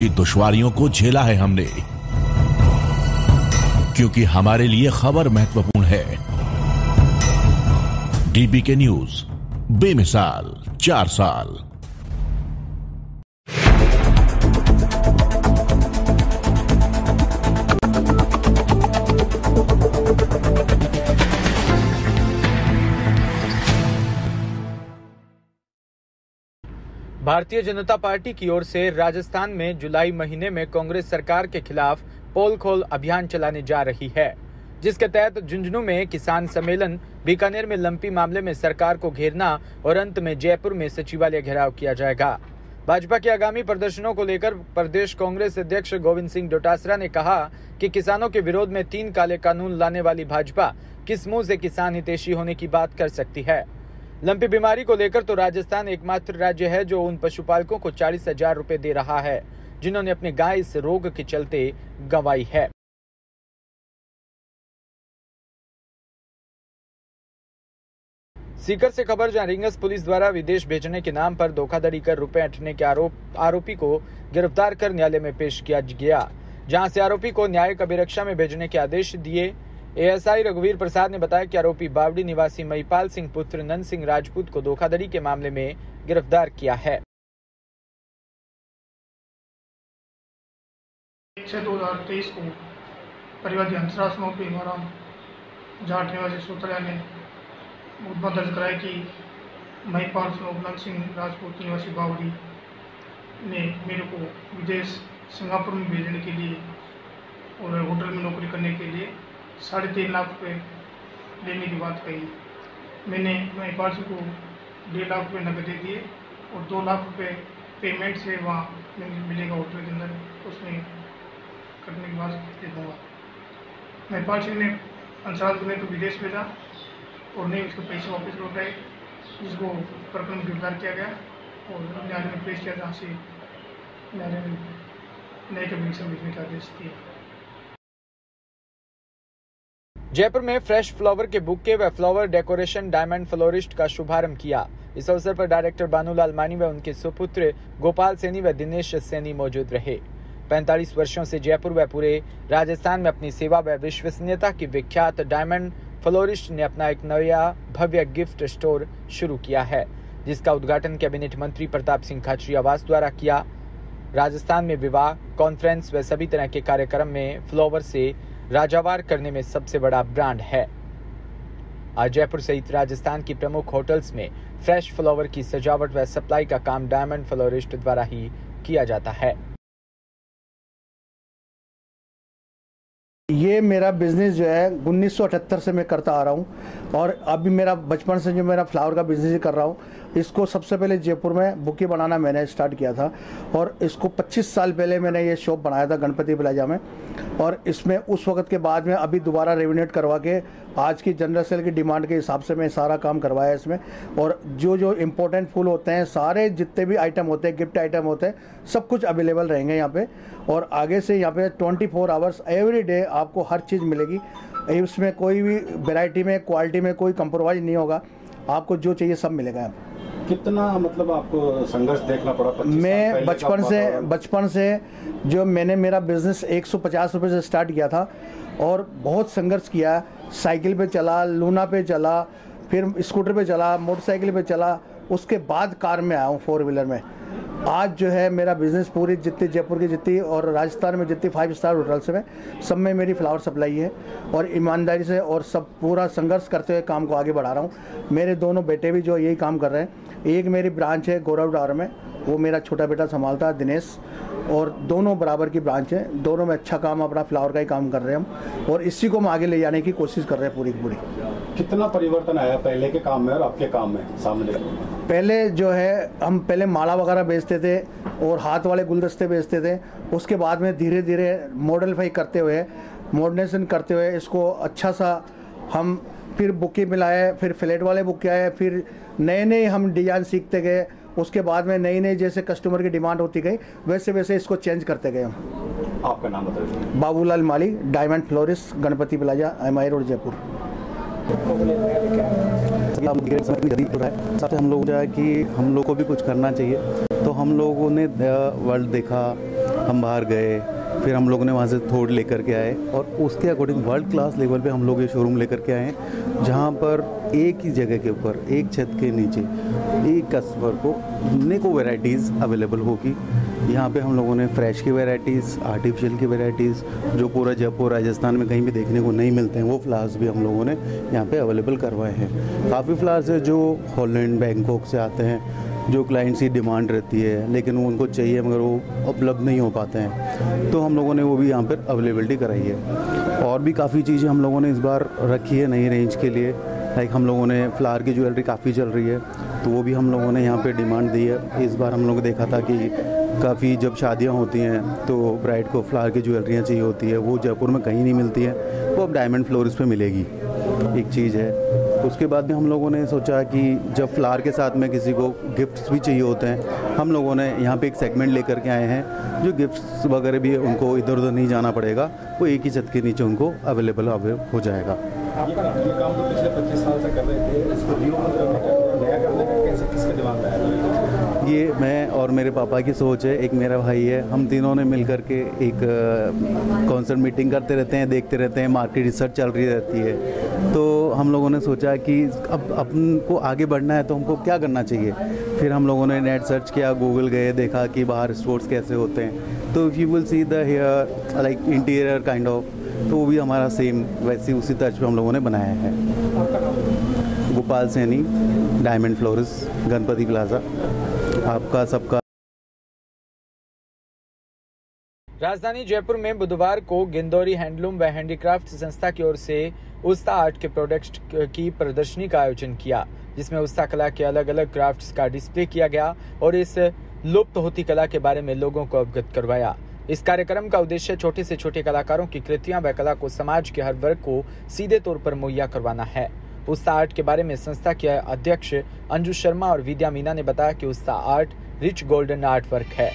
की दुश्वारियों को झेला है हमने, क्योंकि हमारे लिए खबर महत्वपूर्ण है। डीबीके न्यूज, बेमिसाल 4 साल। भारतीय जनता पार्टी की ओर से राजस्थान में जुलाई महीने में कांग्रेस सरकार के खिलाफ पोल खोल अभियान चलाने जा रही है, जिसके तहत झुंझुनू में किसान सम्मेलन, बीकानेर में लंपी मामले में सरकार को घेरना और अंत में जयपुर में सचिवालय घेराव किया जाएगा। भाजपा के आगामी प्रदर्शनों को लेकर प्रदेश कांग्रेस अध्यक्ष गोविंद सिंह डोटासरा ने कहा कि किसानों के विरोध में 3 काले कानून लाने वाली भाजपा किस मुंह से किसान हितैषी होने की बात कर सकती है। लंपी बीमारी को लेकर तो राजस्थान एकमात्र राज्य है जो उन पशुपालकों को 40,000 रुपए दे रहा है जिन्होंने अपनी गाय इस रोग के चलते गंवाई है। सीकर से खबर, जहां रिंगस पुलिस द्वारा विदेश भेजने के नाम पर धोखाधड़ी कर रुपए ऐंठने के आरोपी को गिरफ्तार कर न्यायालय में पेश किया गया, जहां से आरोपी को न्यायिक अभिरक्षा में भेजने के आदेश दिए। एएसआई रघुवीर प्रसाद ने बताया कि आरोपी बावड़ी निवासी महिपाल सिंह पुत्र नंद सिंह राजपूत को धोखाधड़ी के मामले में गिरफ्तार किया है। 2023 को परिवादी हंसराज समूह द्वारा जाट निवासी सूत्रा ने मुकदमा दर्ज कराया कि महिपाल सिंह नंद सिंह राजपूत निवासी बावड़ी ने मेरे को विदेश सिंगापुर में भेजने के लिए और होटल में नौकरी करने के लिए 3.5 लाख रुपये लेने की बात कही। मैंने महिपाल सिंह को 1.5 लाख रुपये नकद दे दिए और 2 लाख रुपये पेमेंट से वहाँ मिलेगा होटल के अंदर, उसमें करने के बाद दे दूँगा। महिपाल सिंह ने अंसराज ने तो विदेश भेजा और नहीं उसके पैसे वापस लौटाए, जिसको प्रकरण गिरफ्तार किया गया और न्यायालय में पेश किया, जहाँ से न्यायालय ने न्यायिक अभिरक्षा भेजने का आदेश दिया। जयपुर में फ्रेश फ्लावर के बुके व फ्लावर डेकोरेशन डायमंड फ्लोरिस्ट का शुभारंभ किया। इस अवसर पर डायरेक्टर बानूलाल मानी व उनके सुपुत्र गोपाल सैनी व दिनेश सैनी मौजूद रहे। 45 वर्षों से जयपुर व पूरे राजस्थान में अपनी सेवा व विश्वसनीयता की विख्यात डायमंड फ्लोरिस्ट ने अपना एक नया भव्य गिफ्ट स्टोर शुरू किया है, जिसका उद्घाटन कैबिनेट मंत्री प्रताप सिंह खाचरियावास द्वारा किया। राजस्थान में विवाह, कॉन्फ्रेंस व सभी तरह के कार्यक्रम में फ्लावर से राजावार करने में सबसे बड़ा ब्रांड है। आज जयपुर सहित राजस्थान की प्रमुख होटल्स में फ्रेश फ्लावर की सजावट व सप्लाई का काम डायमंड फ्लोरिस्ट द्वारा ही किया जाता है। ये मेरा बिजनेस जो है 1978 से मैं करता आ रहा हूँ और अभी मेरा बचपन से जो मेरा फ्लावर का बिजनेस कर रहा हूँ। इसको सबसे पहले जयपुर में बुके बनाना मैंने स्टार्ट किया था और इसको 25 साल पहले मैंने ये शॉप बनाया था गणपति प्लाजा में, और इसमें उस वक्त के बाद में अभी दोबारा रेविनेट करवा के आज की जनरल सेल की डिमांड के हिसाब से मैं सारा काम करवाया इसमें। और जो इम्पोर्टेंट फूल होते हैं, सारे जितने भी आइटम होते हैं, गिफ्ट आइटम होते हैं, सब कुछ अवेलेबल रहेंगे यहाँ पे। और आगे से यहाँ पे 24 आवर्स एवरी डे आपको हर चीज़ मिलेगी। इसमें कोई भी वैरायटी में, क्वालिटी में कोई कंप्रोमाइज़ नहीं होगा, आपको जो चाहिए सब मिलेगा यहाँ पे। कितना मतलब आपको संघर्ष देखना पड़ा? मैं बचपन से जो मैंने मेरा बिजनेस 150 रुपये से स्टार्ट किया था और बहुत संघर्ष किया। साइकिल पे चला, लूना पे चला, फिर स्कूटर पे चला, मोटरसाइकिल पे चला, उसके बाद कार में आया हूँ 4 व्हीलर में। आज जो है मेरा बिजनेस पूरी जितनी जयपुर की जितनी और राजस्थान में जितनी 5 स्टार होटल्स में सब में मेरी फ्लावर सप्लाई है और ईमानदारी से और सब पूरा संघर्ष करते हुए काम को आगे बढ़ा रहा हूँ। मेरे दोनों बेटे भी जो यही काम कर रहे हैं। एक मेरी ब्रांच है गौरव डावर में, वो मेरा छोटा बेटा संभालता है दिनेश, और दोनों बराबर की ब्रांच है, दोनों में अच्छा काम अपना फ्लावर का ही काम कर रहे हैं हम, और इसी को हम आगे ले जाने की कोशिश कर रहे हैं पूरी की पूरी। कितना परिवर्तन आया पहले के काम में और आपके काम में सामने? पहले जो है हम पहले माला वगैरह बेचते थे और हाथ वाले गुलदस्ते बेचते थे। उसके बाद में धीरे धीरे मॉडलफाई करते हुए, मॉडर्नाइजेशन करते हुए इसको अच्छा सा हम फिर बुके मिलाए, फिर फ्लैट वाले बुके आए, फिर नए हम डिजाइन सीखते गए। उसके बाद में नई जैसे कस्टमर की डिमांड होती गई वैसे वैसे इसको चेंज करते गए हम। आपका नाम बताइए। Babulal Mali, diamond florist, Ganpati plaza, MI road, Jaipur. सबसे हम लोग जो है कि हम लोग को भी कुछ करना चाहिए, तो हम लोगों ने वर्ल्ड देखा, हम बाहर गए, फिर हम लोगों ने वहाँ से थोड़ लेकर के आए और उसके अकॉर्डिंग वर्ल्ड क्लास लेवल पे हम लोग ये शोरूम लेकर के आए हैं, जहाँ पर एक ही जगह के ऊपर एक छत के नीचे एक कस्टमर को अनेकों वैरायटीज़ अवेलेबल होगी। यहाँ पे हम लोगों ने फ्रेश की वैरायटीज़, आर्टिफिशियल की वैरायटीज़, जो पूरा जयपुर राजस्थान में कहीं भी देखने को नहीं मिलते हैं, वो फ्लावर्स भी हम लोगों ने यहाँ पे अवेलेबल करवाए हैं। काफ़ी फ्लावर्स है जो हॉलैंड, बैंकॉक से आते हैं, जो क्लाइंट्स की डिमांड रहती है लेकिन वो उनको चाहिए मगर वो उपलब्ध नहीं हो पाते हैं, तो हम लोगों ने वो भी यहाँ पर अवेलेबिलिटी कराई है। और भी काफ़ी चीज़ें हम लोगों ने इस बार रखी है नई रेंज के लिए। लाइक हम लोगों ने फ्लावर की ज्वेलरी काफ़ी चल रही है, तो वो भी हम लोगों ने यहाँ पे डिमांड दी है। इस बार हम लोगों ने देखा था कि काफ़ी जब शादियाँ होती हैं तो ब्राइड को फ्लावर की ज्वेलरियाँ चाहिए होती है, वो जयपुर में कहीं नहीं मिलती है, वो अब डायमंड फ्लोरिस्ट पे मिलेगी, एक चीज़ है। उसके बाद में हम लोगों ने सोचा कि जब फ्लावर के साथ में किसी को गिफ्ट्स भी चाहिए होते हैं, हम लोगों ने यहाँ पे एक सेगमेंट लेकर के आए हैं जो गिफ्ट्स वगैरह भी उनको इधर उधर नहीं जाना पड़ेगा, वो एक ही छत के नीचे उनको अवेलेबल हो जाएगा। ये काम तो पिछले 25 साल से कर रहे थे, इसको नया करने का कैसे किसका दिमाग आया? ये मैं और मेरे पापा की सोच है, एक मेरा भाई है, हम तीनों ने मिलकर के एक कॉन्सर्ट मीटिंग करते रहते हैं, देखते रहते हैं, मार्केट रिसर्च चल रही रहती है, तो हम लोगों ने सोचा कि अब अपन को आगे बढ़ना है तो हमको क्या करना चाहिए। फिर हम लोगों ने नेट सर्च किया, गूगल गए, देखा कि बाहर स्टोर्स कैसे होते हैं, तो if you will see the hair like interior kind of, तो वो भी हमारा सेम वैसे उसी तर्ज पे हम लोगों ने बनाया है। Gopal Saini, diamond florist, Ganpati plaza, आपका सबका। राजधानी जयपुर में बुधवार को गिंदौरी हैंडलूम व हैंडीक्राफ्ट संस्था की ओर से उस्ता आर्ट के प्रोडक्ट्स की प्रदर्शनी का आयोजन किया, जिसमें उस्ता कला के अलग अलग क्राफ्ट्स का डिस्प्ले किया गया और इस लुप्त होती कला के बारे में लोगों को अवगत करवाया। इस कार्यक्रम का उद्देश्य छोटे से छोटे कलाकारों की कृतियां व कला को समाज के हर वर्ग को सीधे तौर पर मुहैया करवाना है। उस्ता आर्ट के बारे में संस्था के अध्यक्ष अंजू शर्मा और विद्या मीना ने बताया कि Usta art rich golden art work है।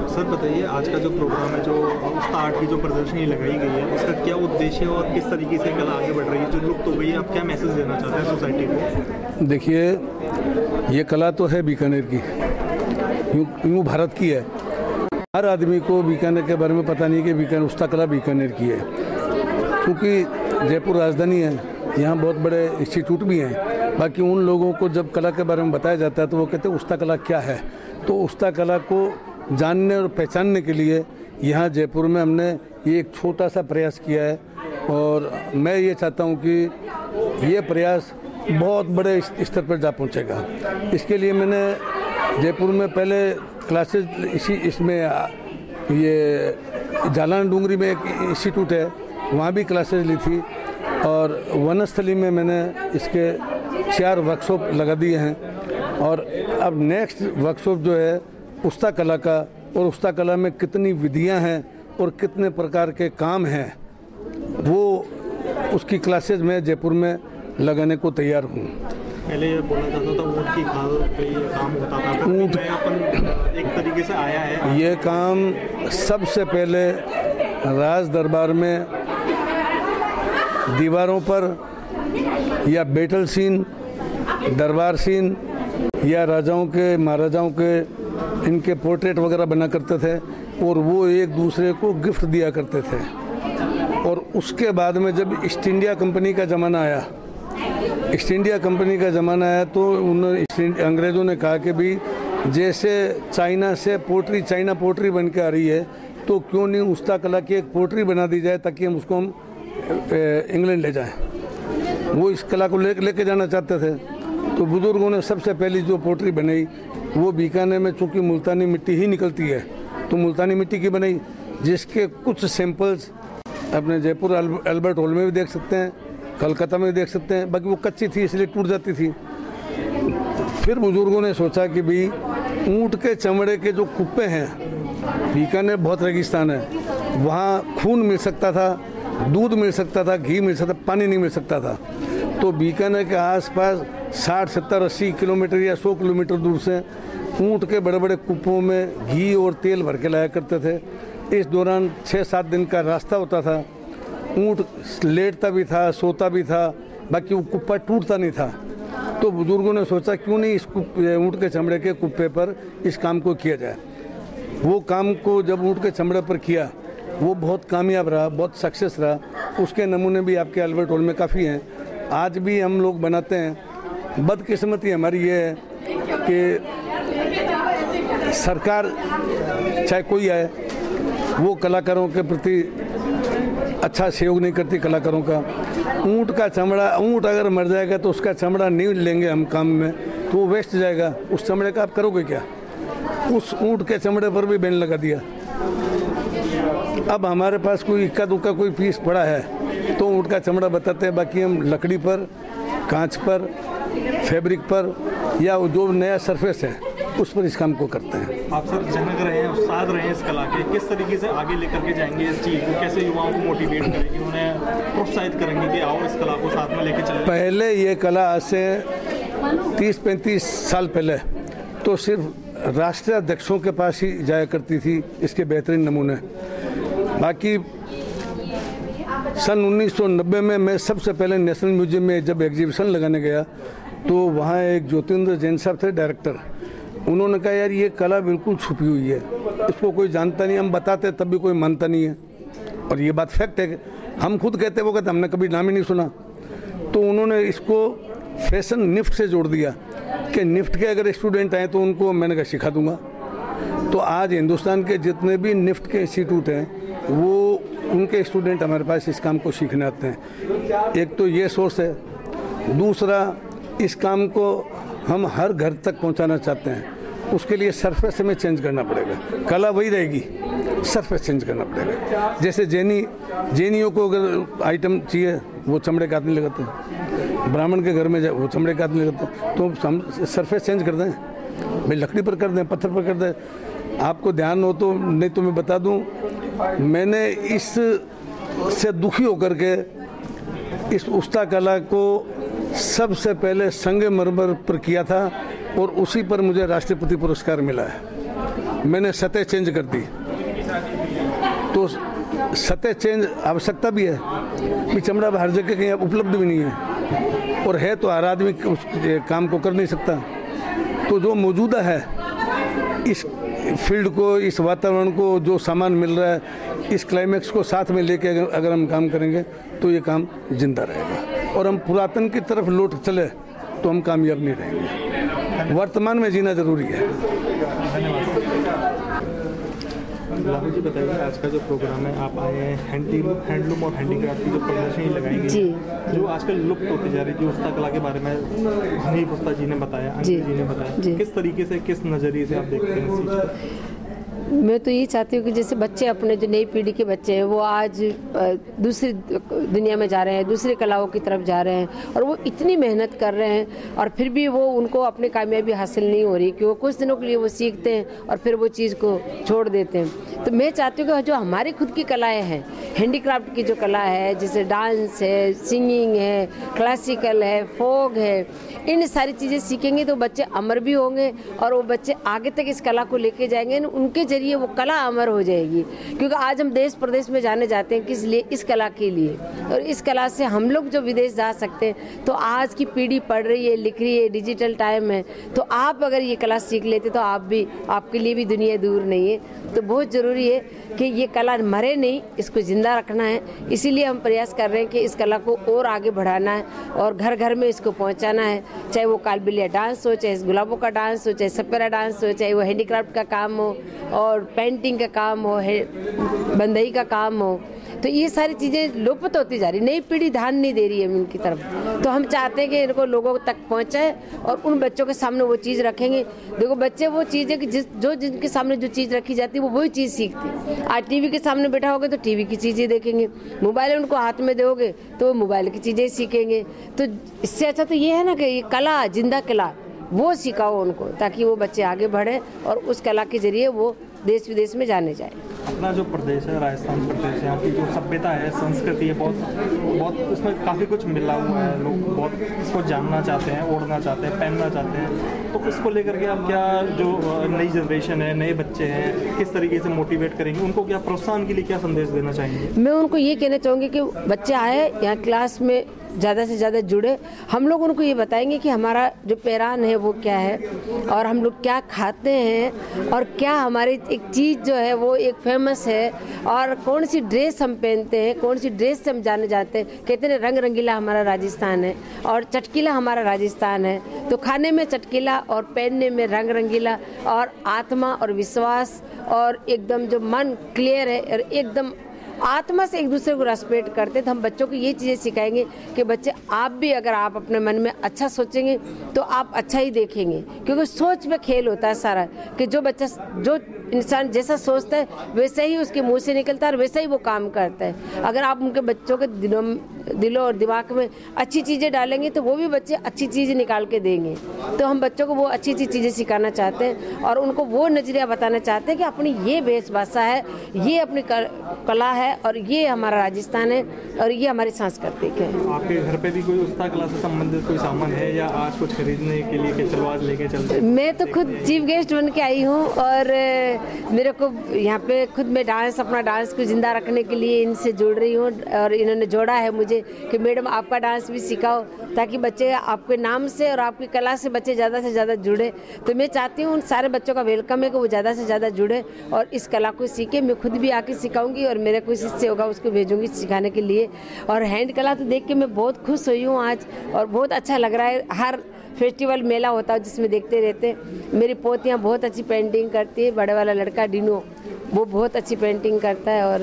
सर बताइए, आज का जो प्रोग्राम है, जो उस्ता आर्ट की जो प्रदर्शनी लगाई गई है, उसका क्या उद्देश्य है और किस तरीके से कला आगे बढ़ रही है, जो लुप्त हो गई है, आप क्या मैसेज देना चाहते हैं सोसाइटी को? देखिए, ये कला तो है बीकानेर की, यूँ भारत की है। हर आदमी को बीकानेर के बारे में पता नहीं कि बीकानेर उस्ता कला बीकानेर की है, क्योंकि जयपुर राजधानी है, यहाँ बहुत बड़े इंस्टीट्यूट भी हैं। बाकी उन लोगों को जब कला के बारे में बताया जाता है तो वो कहते हैं उस्ता कला क्या है। तो उस्ता कला को जानने और पहचानने के लिए यहाँ जयपुर में हमने ये एक छोटा सा प्रयास किया है, और मैं ये चाहता हूँ कि ये प्रयास बहुत बड़े स्तर पर जा पहुँचेगा। इसके लिए मैंने जयपुर में पहले क्लासेज इसमें ये जालान डूंगरी में एक इंस्टीट्यूट है, वहाँ भी क्लासेज ली थी, और वनस्थली में मैंने इसके 4 वर्कशॉप लगा दिए हैं। और अब नेक्स्ट वर्कशॉप जो है उस्ता कला का, और उस्ता कला में कितनी विधियां हैं और कितने प्रकार के काम हैं, वो उसकी क्लासेज मैं जयपुर में लगाने को तैयार हूँ। पहले ये बोला जाता था ऊँट की खाल पे ये काम होता था, ऊँट अपन एक तरीके से आया है। ये काम सबसे पहले राज दरबार में दीवारों पर या बैटल सीन, दरबार सीन या राजाओं के महाराजाओं के इनके पोर्ट्रेट वगैरह बना करते थे, और वो एक दूसरे को गिफ्ट दिया करते थे। और उसके बाद में जब ईस्ट इंडिया कंपनी का ज़माना आया, ईस्ट इंडिया कंपनी का ज़माना आया तो अंग्रेज़ों ने कहा कि भाई जैसे चाइना से पोट्री, चाइना पोट्री बन के आ रही है, तो क्यों नहीं उस्ता कला की एक पोट्री बना दी जाए ताकि हम उसको इंग्लैंड ले जाएं। वो इस कला को लेके जाना चाहते थे। तो बुजुर्गों ने सबसे पहली जो पोट्री बनाई वो बीकानेर में, चूँकि मुल्तानी मिट्टी ही निकलती है, तो मुल्तानी मिट्टी की बनाई, जिसके कुछ सैंपल्स अपने जयपुर अल्बर्ट हॉल में भी देख सकते हैं, कलकत्ता में भी देख सकते हैं। बाकी वो कच्ची थी इसलिए टूट जाती थी। फिर बुजुर्गों ने सोचा कि भाई ऊँट के चमड़े के जो कुप्पे हैं, बीकानेर बहुत रेगिस्तान है, वहाँ खून मिल सकता था, दूध मिल सकता था, घी मिल सकता, पानी नहीं मिल सकता था। तो बीकानेर के आसपास 60, 70, 80 किलोमीटर या 100 किलोमीटर दूर से ऊँट के बड़े बड़े कुप्पों में घी और तेल भर के लाया करते थे। इस दौरान 6-7 दिन का रास्ता होता था। ऊँट लेटता भी था, सोता भी था, बाकी वो कुप्पा टूटता नहीं था। तो बुजुर्गों ने सोचा क्यों नहीं इस ऊँट के चमड़े के कुप्पे पर इस काम को किया जाए। वो काम को जब ऊँट के चमड़े पर किया वो बहुत कामयाब रहा, बहुत सक्सेस रहा। उसके नमूने भी आपके अल्बर्ट हॉल में काफ़ी हैं, आज भी हम लोग बनाते हैं। बदकिस्मती हमारी ये है कि सरकार चाहे कोई आए वो कलाकारों के प्रति अच्छा सहयोग नहीं करती। कलाकारों का ऊँट का चमड़ा, ऊँट अगर मर जाएगा तो उसका चमड़ा नहीं लेंगे हम काम में, तो वो वेस्ट जाएगा। उस चमड़े का आप करोगे क्या? उस ऊँट के चमड़े पर भी बैन लगा दिया। अब हमारे पास कोई इक्का दुक्का कोई पीस पड़ा है तो ऊँट का चमड़ा बताते हैं, बाकी हम लकड़ी पर, कांच पर, फैब्रिक पर या जो नया सरफेस है उस पर इस काम को करते हैं। आप सर जनक रहे हैं, उस्ताद रहे हैं इस कला के, किस तरीके से आगे लेकर के जाएंगे इस चीज़ को? कैसे युवाओं को मोटिवेट करेंगे, उन्हें प्रोत्साहित करेंगे कि आओ इस कला को साथ में लेके चलें? पहले ये कला आज से 30-35 साल पहले तो सिर्फ राष्ट्रीय अध्यक्षों के पास ही जाया करती थी इसके बेहतरीन नमूने। बाकी सन 1990 में मैं सबसे पहले नेशनल म्यूजियम में जब एग्जीबिशन लगाने गया तो वहाँ एक ज्योतिंद्र जैन साहब थे डायरेक्टर। उन्होंने कहा यार ये कला बिल्कुल छुपी हुई है, इसको कोई जानता नहीं, हम बताते तब भी कोई मानता नहीं है। और ये बात फैक्ट है, हम खुद कहते वो कहते हमने कभी नाम ही नहीं सुना। तो उन्होंने इसको फैशन निफ्ट से जोड़ दिया कि निफ्ट के अगर स्टूडेंट आए तो उनको मैंने कहा सिखा दूंगा। तो आज हिंदुस्तान के जितने भी निफ्ट के इंस्टीट्यूट हैं वो उनके स्टूडेंट हमारे पास इस काम को सीखने आते हैं। एक तो ये सोर्स है, दूसरा इस काम को हम हर घर तक पहुंचाना चाहते हैं। उसके लिए सरफेस हमें चेंज करना पड़ेगा, कला वही रहेगी, सरफेस चेंज करना पड़ेगा। जैसे जैनियों को अगर आइटम चाहिए वो चमड़े का हाथ नहीं लगाते, ब्राह्मण के घर में जाए वो चमड़े का हाथ नहीं लगाते, तो हम सरफेस चेंज कर दें भाई, लकड़ी पर कर दें, पत्थर पर कर दें। आपको ध्यान हो तो, नहीं तो मैं बता दूं, मैंने इस से दुखी होकर के इस उस्ता कला को सबसे पहले संगमरमर पर किया था और उसी पर मुझे राष्ट्रपति पुरस्कार मिला है। मैंने सतह चेंज कर दी, तो सतह चेंज आवश्यकता भी है कि चमड़ा हर जगह कहीं उपलब्ध भी नहीं है, और है तो हर आदमी उस काम को कर नहीं सकता। तो जो मौजूदा है इस फील्ड को, इस वातावरण को, जो सामान मिल रहा है, इस क्लाइमेक्स को साथ में लेके अगर हम काम करेंगे तो ये काम जिंदा रहेगा। और हम पुरातन की तरफ लौट चले तो हम कामयाब नहीं रहेंगे। वर्तमान में जीना जरूरी है। लाहौर जी बताइए, आज का जो प्रोग्राम है, आप आए हैं हैंडलूम और हैंडीक्राफ्ट की जो प्रदर्शनी लगाई गई है, जो आजकल लुप्त होती जा रही है, जो उस्ता कला के बारे में हनीफ उस्ता जी ने बताया, अंकित जी ने बताया, किस तरीके से, किस नज़रिए से आप देखते हैं इस चीज़ को? मैं तो ये चाहती हूँ कि जैसे बच्चे अपने जो नई पीढ़ी के बच्चे हैं वो आज दूसरी दुनिया में जा रहे हैं, दूसरी कलाओं की तरफ जा रहे हैं और वो इतनी मेहनत कर रहे हैं और फिर भी वो उनको अपनी कामयाबी हासिल नहीं हो रही कि वो कुछ दिनों के लिए वो सीखते हैं और फिर वो चीज़ को छोड़ देते हैं। तो मैं चाहती हूँ कि जो हमारी खुद की कलाएँ हैं, हैंडीक्राफ्ट की जो कला है, जैसे डांस है, सिंगिंग है, क्लासिकल है, फोक है, इन सारी चीज़ें सीखेंगे तो बच्चे अमर भी होंगे और वो बच्चे आगे तक इस कला को लेके जाएंगे, उनके जरिए वो कला अमर हो जाएगी। क्योंकि आज हम देश प्रदेश में जाने जाते हैं किस लिए? इस कला के लिए। और इस कला से हम लोग जो विदेश जा सकते हैं, तो आज की पीढ़ी पढ़ रही है, लिख रही है, डिजिटल टाइम है, तो आप अगर ये कला सीख लेते तो आप भी, आपके लिए भी दुनिया दूर नहीं है। तो बहुत ज़रूरी है कि ये कला मरे नहीं, इसको ज़िंदा रखना है। इसीलिए हम प्रयास कर रहे हैं कि इस कला को और आगे बढ़ाना है और घर घर में इसको पहुंचाना है। चाहे वो कालबेलिया डांस हो, चाहे गुलाबों का डांस हो, चाहे सपेरा डांस हो, चाहे वो हैंडीक्राफ्ट का काम हो और पेंटिंग का काम हो, बंधई का काम हो, तो ये सारी चीज़ें लोपित होती जा रही। नई पीढ़ी ध्यान नहीं दे रही है इनकी तरफ। तो हम चाहते हैं कि इनको लोगों तक पहुँचाए और उन बच्चों के सामने वो चीज़ रखेंगे। देखो बच्चे वो चीज़ है कि जिनके सामने जो चीज़ रखी जाती है वो वही चीज़ सीखते हैं। आज टीवी के सामने बैठा होगे तो टीवी की चीज़ें देखेंगे, मोबाइल उनको हाथ में दोगे तो वो मोबाइल की चीज़ें सीखेंगे। तो इससे अच्छा तो ये है ना कि ये कला, जिंदा कला, वो सिखाओ उनको, ताकि वो बच्चे आगे बढ़े और उस कला के जरिए वो देश विदेश में जाने जाए। अपना जो प्रदेश है, राजस्थान प्रदेश, यहाँ की जो सभ्यता है, संस्कृति है, बहुत उसमें काफ़ी कुछ मिला हुआ है। लोग बहुत इसको जानना चाहते हैं, ओढ़ना चाहते हैं, पहनना चाहते हैं। तो इसको लेकर के आप क्या, जो नई जनरेशन है, नए बच्चे हैं, किस तरीके से मोटिवेट करेंगे? उनको क्या प्रोत्साहन के लिए क्या संदेश देना चाहेंगे? मैं उनको ये कहना चाहूँगी कि बच्चे आए यहाँ क्लास में ज़्यादा से ज़्यादा जुड़े। हम लोग उनको ये बताएंगे कि हमारा जो पैरान है वो क्या है और हम लोग क्या खाते हैं और क्या हमारी एक चीज़ जो है वो एक फेमस है और कौन सी ड्रेस हम पहनते हैं, कौन सी ड्रेस से हम जाने जाते हैं। कहते हैं रंग रंगीला हमारा राजस्थान है और चटकीला हमारा राजस्थान है। तो खाने में चटकीला और पहनने में रंग रंगीला और आत्मा और विश्वास और एकदम जो मन क्लियर है और एकदम आत्मा से एक दूसरे को रेस्पेक्ट करते। तो हम बच्चों को ये चीज़ें सिखाएंगे कि बच्चे आप भी अगर आप अपने मन में अच्छा सोचेंगे तो आप अच्छा ही देखेंगे, क्योंकि सोच में खेल होता है सारा, कि जो बच्चा जो इंसान जैसा सोचता है वैसे ही उसके मुंह से निकलता है और वैसा ही वो काम करता है। अगर आप उनके बच्चों के दिलों और दिमाग में अच्छी चीज़ें डालेंगे तो वो भी बच्चे अच्छी चीज़ें निकाल के देंगे। तो हम बच्चों को वो अच्छी अच्छी चीज़ें सिखाना चाहते हैं और उनको वो नज़रिया बताना चाहते हैं कि अपनी ये वेशभूषा है, ये अपनी कला है और ये हमारा राजस्थान है और ये हमारी सांस्कृतिक है। आपके घर पे भी कोई उस्ता कला से संबंधित कोई सामान है या आज कुछ खरीदने के लिए कि चलो आज लेके चलते? मैं तो खुद चीफ गेस्ट बन के आई हूँ और मेरे को यहाँ पे खुद मैं अपना डांस को जिंदा रखने के लिए इनसे जुड़ रही हूँ और इन्होंने जोड़ा है मुझे कि मैडम आपका डांस भी सिखाओ, ताकि बच्चे आपके नाम से और आपकी कला से बच्चे ज़्यादा से ज़्यादा जुड़े। तो मैं चाहती हूँ उन सारे बच्चों का वेलकम है कि वो ज़्यादा से ज़्यादा जुड़े और इस कला को सीखे। मैं खुद भी आके सिखाऊंगी और मेरा कोई शिष्य होगा उसको भेजूंगी सिखाने के लिए। और हैंड कला तो देख के मैं बहुत खुश हुई हूँ आज और बहुत अच्छा लग रहा है। हर फेस्टिवल मेला होता है जिसमें देखते रहते। मेरी पोतियाँ बहुत अच्छी पेंटिंग करती है, बड़े वाला लड़का डिनो वो बहुत अच्छी पेंटिंग करता है और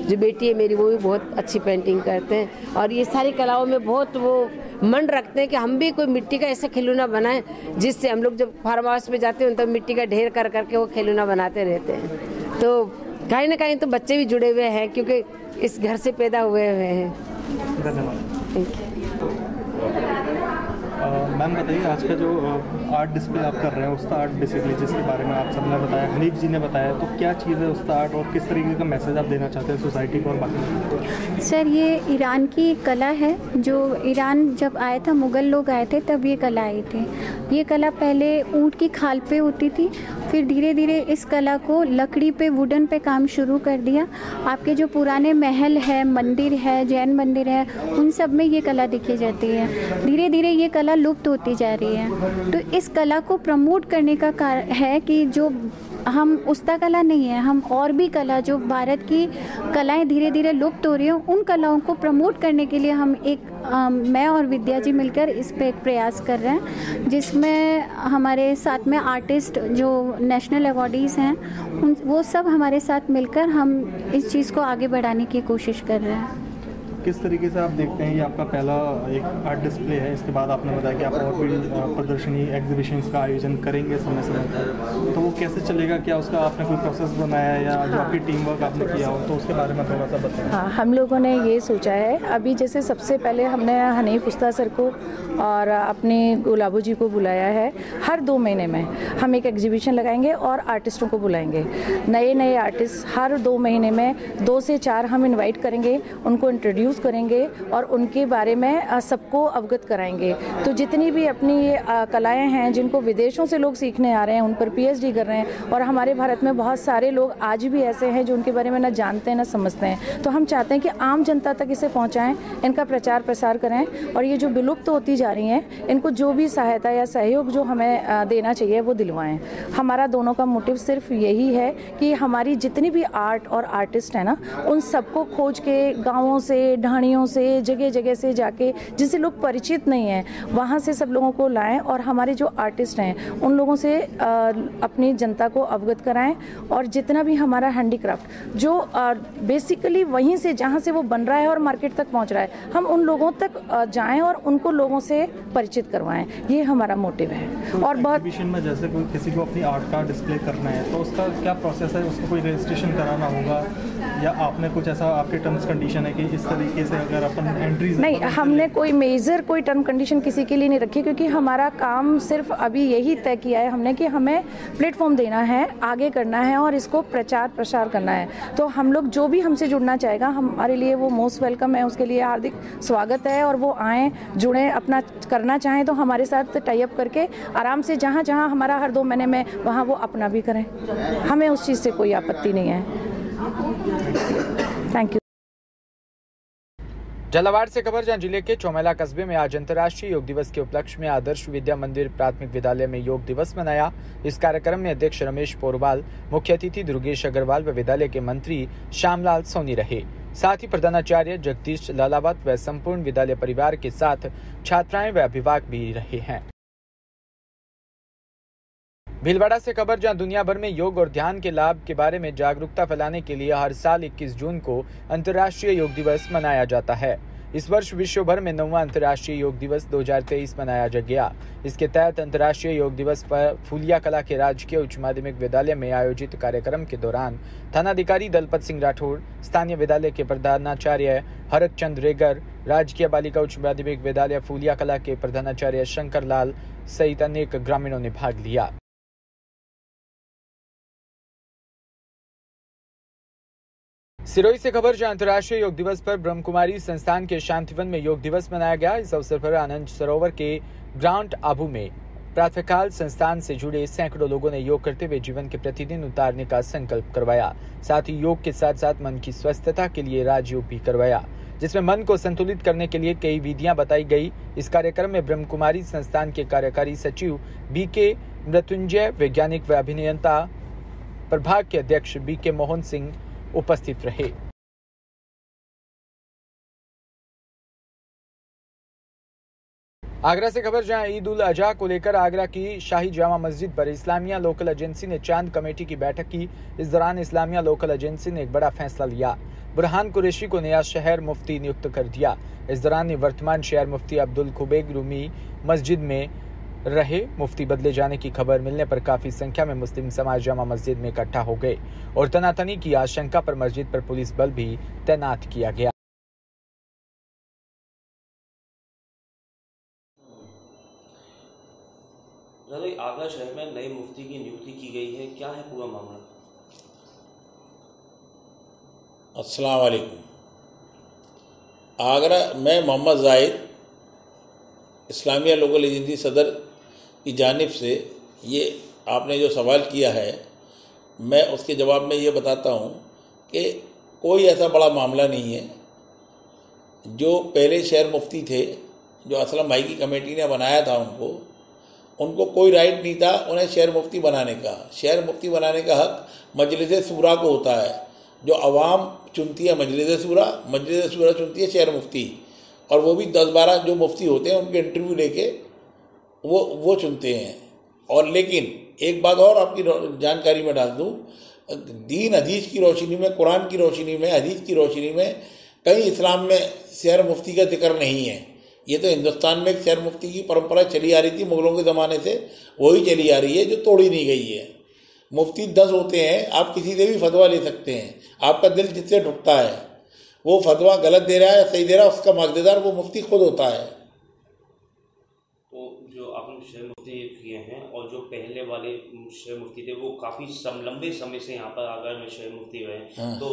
जो बेटी है मेरी वो भी बहुत अच्छी पेंटिंग करते हैं। और ये सारी कलाओं में बहुत वो मन रखते हैं कि हम भी कोई मिट्टी का ऐसा खिलौना बनाएं जिससे हम लोग जब फार्म हाउस में जाते हैं तो मिट्टी का ढेर कर करके वो खिलौना बनाते रहते हैं। तो कहीं ना कहीं तो बच्चे भी जुड़े हुए हैं क्योंकि इस घर से पैदा हुए हैं। धन्यवाद। मैम बताइए, आज का जो आर्ट डिस्प्ले आप कर रहे हैं उसका आर्ट बेसिकली जिसके बारे में आप सबने बताया, हनीफ जी ने बताया, तो क्या चीज़ है उसका आर्ट और किस तरीके का मैसेज आप देना चाहते हैं सोसाइटी को और बाकी? सर ये ईरान की कला है। जो ईरान जब आया था, मुग़ल लोग आए थे तब ये कला आई थी। ये कला पहले ऊँट की खाल पे होती थी, फिर धीरे धीरे इस कला को लकड़ी पे वुडन पे काम शुरू कर दिया। आपके जो पुराने महल है, मंदिर है, जैन मंदिर है, उन सब में ये कला दिखी जाती है। धीरे धीरे ये कला लुप्त होती जा रही है। तो इस कला को प्रमोट करने का कारण है कि जो हम उस्ता कला नहीं है, हम और भी कला जो भारत की कलाएं धीरे धीरे लुप्त हो रही हैं उन कलाओं को प्रमोट करने के लिए हम मैं और विद्या जी मिलकर इस पे एक प्रयास कर रहे हैं, जिसमें हमारे साथ में आर्टिस्ट जो नेशनल अवार्डीज़ हैं वो सब हमारे साथ मिलकर हम इस चीज़ को आगे बढ़ाने की कोशिश कर रहे हैं। किस तरीके से आप देखते हैं ये आपका पहला एक आर्ट डिस्प्ले है, इसके बाद आपने बताया कि आप और भी प्रदर्शनी एग्जीबिशंस का आयोजन करेंगे समय समय पर, तो वो कैसे चलेगा? क्या उसका आपने कोई प्रोसेस बनाया है या जो आपकी टीम वर्क आपने किया हो, तो उसके बारे में थोड़ा सा बताएं। हाँ, हम लोगों ने ये सोचा है अभी, जैसे सबसे पहले हमने हनीफ उस्ताद सर को और अपने गुलाबो जी को बुलाया है। हर 2 महीने में हम एक एग्जीबिशन लगाएंगे और आर्टिस्टों को बुलाएंगे। नए नए आर्टिस्ट हर 2 महीने में 2 से 4 हम इन्वाइट करेंगे, उनको इंट्रोड्यूस करेंगे और उनके बारे में सबको अवगत कराएंगे। तो जितनी भी अपनी ये कलाएं हैं जिनको विदेशों से लोग सीखने आ रहे हैं, उन पर PhD कर रहे हैं और हमारे भारत में बहुत सारे लोग आज भी ऐसे हैं जो उनके बारे में ना जानते हैं ना समझते हैं। तो हम चाहते हैं कि आम जनता तक इसे पहुंचाएं, इनका प्रचार प्रसार करें और ये जो विलुप्त होती जा रही हैं इनको जो भी सहायता या सहयोग जो हमें देना चाहिए वो दिलवाएं। हमारा दोनों का मोटिव सिर्फ यही है कि हमारी जितनी भी आर्ट और आर्टिस्ट है ना, उन सबको खोज के गाँवों से, ढाणियों से, जगह जगह से जाके जिनसे लोग परिचित नहीं हैं वहाँ से सब लोगों को लाएं और हमारे जो आर्टिस्ट हैं उन लोगों से अपनी जनता को अवगत कराएं और जितना भी हमारा हैंडीक्राफ्ट जो बेसिकली वहीं से जहाँ से वो बन रहा है और मार्केट तक पहुँच रहा है, हम उन लोगों तक जाएं और उनको लोगों से परिचित करवाएं। ये हमारा मोटिव है। तो और बहुत एग्जीबिशन में जैसे कोई किसी को अपनी आर्ट का डिस्प्ले करना है तो उसका क्या प्रोसेस है? उसको कोई रजिस्ट्रेशन कराना होगा या आपने कुछ ऐसा आपके टर्म्स कंडीशन है कि इस तरीके से अगर अपन एंट्रीज? नहीं, हमने कोई मेजर कोई टर्म कंडीशन किसी के लिए नहीं रखी, क्योंकि हमारा काम सिर्फ अभी यही तय किया है हमने कि हमें प्लेटफॉर्म देना है, आगे करना है और इसको प्रचार प्रसार करना है। तो हम लोग जो भी हमसे जुड़ना चाहेगा हमारे लिए वो मोस्ट वेलकम है, उसके लिए हार्दिक स्वागत है और वो आएँ, जुड़ें, अपना करना चाहें तो हमारे साथ टाई अप करके आराम से जहाँ जहाँ हमारा हर 2 महीने में वहाँ वो अपना भी करें। हमें उस चीज़ से कोई आपत्ति नहीं है। Thank you. झालावाड़ से खबर, जहां जिले के चौमेला कस्बे में आज अंतर्राष्ट्रीय योग दिवस के उपलक्ष्य में आदर्श विद्या मंदिर प्राथमिक विद्यालय में योग दिवस मनाया। इस कार्यक्रम में अध्यक्ष रमेश पोरवाल, मुख्य अतिथि दुर्गेश अग्रवाल व विद्यालय के मंत्री श्यामलाल सोनी रहे। साथ ही प्रधानाचार्य जगदीश लालावत व संपूर्ण विद्यालय परिवार के साथ छात्राएं व अभिभावक भी रहे हैं। भीलवाड़ा से खबर, जहां दुनिया भर में योग और ध्यान के लाभ के बारे में जागरूकता फैलाने के लिए हर साल 21 जून को अंतर्राष्ट्रीय योग दिवस मनाया जाता है। इस वर्ष विश्व भर में 9वां अंतर्राष्ट्रीय योग दिवस 2023 मनाया गया। इसके तहत अंतर्राष्ट्रीय योग दिवस पर फूलिया कला के राजकीय उच्च माध्यमिक विद्यालय में आयोजित कार्यक्रम के दौरान थानाधिकारी दलपत सिंह राठौड़, स्थानीय विद्यालय के प्रधानाचार्य हरक चंद रेगर, राजकीय बालिका उच्च माध्यमिक विद्यालय फूलिया कला के प्रधानाचार्य शंकर लाल सहित अनेक ग्रामीणों ने भाग लिया। सिरोही से खबर, जहां अंतर्राष्ट्रीय योग दिवस पर ब्रह्मकुमारी संस्थान के शांतिवन में योग दिवस मनाया गया। इस अवसर पर आनंद सरोवर के ग्राउंड आबू में प्रातःकाल संस्थान से जुड़े सैकड़ों लोगों ने योग करते हुए जीवन के प्रतिदिन उतारने का संकल्प करवाया। साथ ही योग के साथ साथ मन की स्वस्थता के लिए राजयोग भी करवाया, जिसमें मन को संतुलित करने के लिए कई विधियां बताई गई। इस कार्यक्रम में ब्रह्मकुमारी संस्थान के कार्यकारी सचिव BK मृत्युंजय, वैज्ञानिक व अभियंता प्रभाग के अध्यक्ष BK मोहन सिंह उपस्थित रहे। आगरा से खबर, जहां ईद उल अजहा को लेकर आगरा की शाही जामा मस्जिद पर इस्लामिया लोकल एजेंसी ने चांद कमेटी की बैठक की। इस दौरान इस्लामिया लोकल एजेंसी ने एक बड़ा फैसला लिया। बुरहान कुरैशी को नया शहर मुफ्ती नियुक्त कर दिया। इस दौरान वर्तमान शहर मुफ्ती अब्दुल खुबैग रूमी मस्जिद में रहे। मुफ्ती बदले जाने की खबर मिलने पर काफी संख्या में मुस्लिम समाज जामा मस्जिद में इकट्ठा हो गए और तनातनी की आशंका पर मस्जिद पर पुलिस बल भी तैनात किया गया। आगरा शहर में नए मुफ्ती की नियुक्ति की गई है, क्या है पूरा मामला? अस्सलाम वालेकुम। आगरा में मोहम्मद जाहिद, इस्लामिया लोकल एजेंसी सदर की जानिब से ये आपने जो सवाल किया है, मैं उसके जवाब में ये बताता हूँ कि कोई ऐसा बड़ा मामला नहीं है। जो पहले शहर मुफ्ती थे, जो असलम भाई की कमेटी ने बनाया था, उनको कोई राइट नहीं था उन्हें शहर मुफ्ती बनाने का। शहर मुफ्ती बनाने का हक मजलिस सूरा को होता है, जो अवाम चुनती है मजलिस सूरा चुनती है शहर मुफ्ती, और वो भी 10-12 जो मुफ्ती होते हैं उनके इंटरव्यू लेके वो चुनते हैं। और लेकिन एक बात और आपकी जानकारी में डाल दूँ, दीन हदीस की रोशनी में, कुरान की रोशनी में, हदीस की रोशनी में कहीं इस्लाम में शहर मुफ्ती का जिक्र नहीं है। ये तो हिंदुस्तान में एक शहर मुफ्ती की परंपरा चली आ रही थी मुग़लों के ज़माने से, वही चली आ रही है, जो तोड़ी नहीं गई है। मुफ्ती 10 होते हैं, आप किसी से भी फतवा ले सकते हैं। आपका दिल जिससे ढुकता है, वो फतवा गलत दे रहा है या सही दे रहा है, उसका माकदेदार वो मुफ्ती खुद होता है। तो जो आपने शहर मुफ्ती किए हैं और जो पहले वाले शहर मुफ्ती थे, वो काफ़ी लंबे समय से यहाँ पर आगरा में शहर मुफ्ती रहे, तो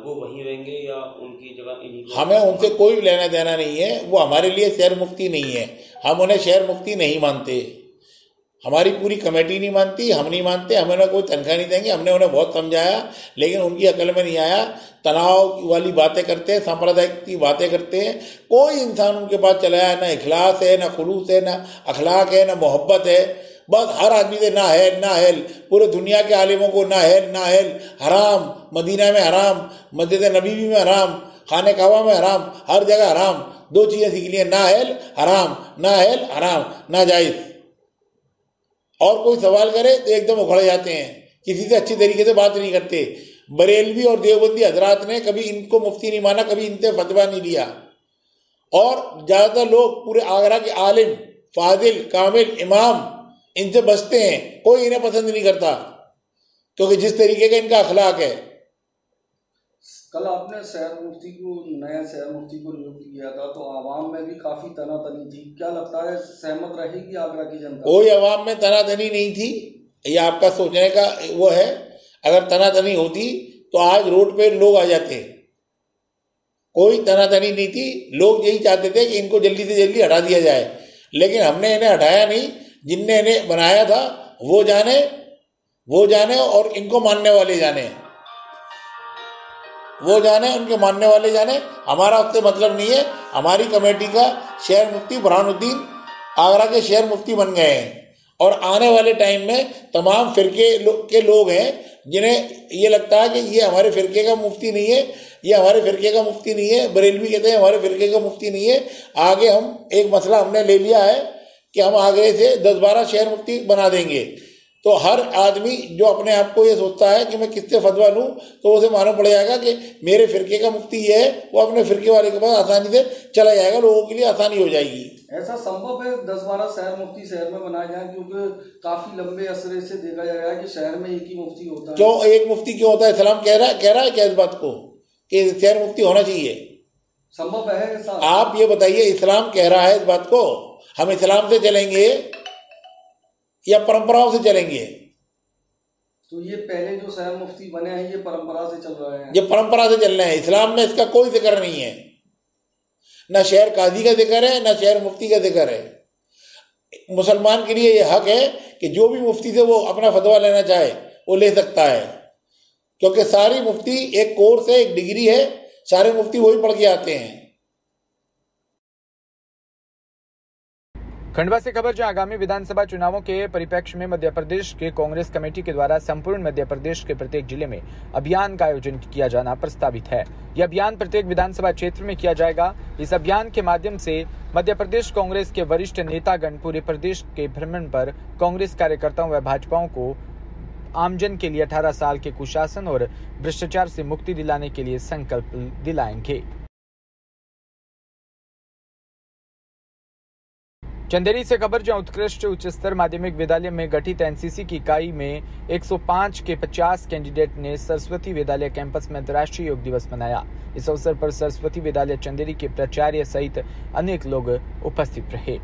वो वहीं रहेंगे या उनकी जगह? हमें उनसे कोई लेना देना नहीं है। वो हमारे लिए शहर मुफ्ती नहीं है, हम उन्हें शहर मुफ्ती नहीं मानते। हमारी पूरी कमेटी नहीं मानती, हम नहीं मानते, हमें उन्हें कोई तनख्वाह नहीं देंगे। हमने उन्हें बहुत समझाया, लेकिन उनकी अकल में नहीं आया। तनाव वाली बातें करते हैं, सांप्रदायिक की बातें करते हैं। कोई इंसान उनके पास चला है, ना इखलास है, ना खुलूस है, ना अखलाक है, ना मोहब्बत है। बस हर आदमी से ना है, पूरे दुनिया के आलिमों को ना है, हराम, मदीना में हराम, मस्जिद नबी में हराम, खाने काबा में हराम, हर जगह हराम। 2 चीज़ें सीख ली हैं, ना हराम, ना जायज़। और कोई सवाल करे तो एकदम उखड़ जाते हैं, किसी से अच्छी तरीके से बात नहीं करते। बरेलवी और देवबंदी हजरात ने कभी इनको मुफ्ती नहीं माना, कभी इनसे फतवा नहीं लिया। और ज़्यादातर लोग पूरे आगरा के आलिम, फाजिल, कामिल, इमाम इनसे बचते हैं। कोई इन्हें पसंद नहीं करता, क्योंकि जिस तरीके का इनका अखलाक है। कल आपने नया शहर मुफ्ती को नियुक्त किया था, तो आवाम में भी काफी तनातनी थी। क्या लगता है, सहमत रहेगी आगरा की जनता? कोई आवाम में तनातनी नहीं थी, ये आपका सोचने का वो है। अगर तनातनी होती तो आज रोड पे लोग आ जाते। कोई तनातनी नहीं थी, लोग यही चाहते थे कि इनको जल्दी से जल्दी हटा दिया जाए, लेकिन हमने इन्हें हटाया नहीं। जिनने इन्हें बनाया था वो जाने और इनको मानने वाले जाने। वो जाने, उनके मानने वाले जाने, हमारा उससे मतलब नहीं है। हमारी कमेटी का शहर मुफ्ती बुरहानुद्दीन आगरा के शहर मुफ्ती बन गए हैं और आने वाले टाइम में तमाम फिरके के लोग हैं जिन्हें ये लगता है कि ये हमारे फिरके का मुफ्ती नहीं है, ये हमारे फिरके का मुफ्ती नहीं है, बरेलवी कहते हैं हमारे फिरके का मुफ्ती नहीं है। आगे हम एक मसला हमने ले लिया है कि हम आगे से 10-12 शहर मुफ्ती बना देंगे। तो हर आदमी जो अपने आप को ये सोचता है कि मैं किससे फतवा लूँ, तो उसे मालूम पड़ जाएगा कि मेरे फिरके का मुफ्ती ये है, वो अपने फिरके वाले के पास आसानी से चला जाएगा, लोगों के लिए आसानी हो जाएगी। ऐसा संभव है 10-12 शहर मुफ्ती शहर में बनाए जाए? क्योंकि काफी लंबे अरसे से देखा जा रहा है कि शहर में एक ही मुफ्ती होता है। क्यों एक मुफ्ती क्यों होता है? इस्लाम कह रहा है क्या इस बात को कि शहर मुफ्ती होना चाहिए? संभव है ऐसा? आप ये बताइए, इस्लाम कह रहा है इस बात को? हम इस्लाम से चलेंगे या परंपराओं से चलेंगे? तो ये पहले जो शहर मुफ्ती बने हैं ये परंपरा से चल रहे हैं। ये परंपरा से चल रहे हैं, इस्लाम में इसका कोई जिक्र नहीं है। ना शहर काजी का जिक्र है, ना शहर मुफ्ती का जिक्र है। मुसलमान के लिए ये हक है कि जो भी मुफ्ती से वो अपना फतवा लेना चाहे वो ले सकता है, क्योंकि सारी मुफ्ती एक कोर्स है, एक डिग्री है, सारे मुफ्ती वही पढ़ के आते हैं। खंडवा से खबर, जहां आगामी विधानसभा चुनावों के परिप्रेक्ष्य में मध्य प्रदेश के कांग्रेस कमेटी के द्वारा संपूर्ण मध्य प्रदेश के प्रत्येक जिले में अभियान का आयोजन किया जाना प्रस्तावित है। यह अभियान प्रत्येक विधानसभा क्षेत्र में किया जाएगा। इस अभियान के माध्यम से मध्य प्रदेश कांग्रेस के वरिष्ठ नेतागण पूरे प्रदेश के भ्रमण पर कांग्रेस कार्यकर्ताओं व भाजपाओं को आमजन के लिए 18 साल के कुशासन और भ्रष्टाचार से मुक्ति दिलाने के लिए संकल्प दिलाएंगे। चंदेरी से खबर, जहां उत्कृष्ट उच्च स्तर माध्यमिक विद्यालय में गठित एनसीसी की इकाई में 105 के 50 कैंडिडेट ने सरस्वती विद्यालय कैंपस में अंतर्राष्ट्रीय योग दिवस मनाया। इस अवसर पर सरस्वती विद्यालय चंदेरी के प्राचार्य सहित अनेक लोग उपस्थित रहे।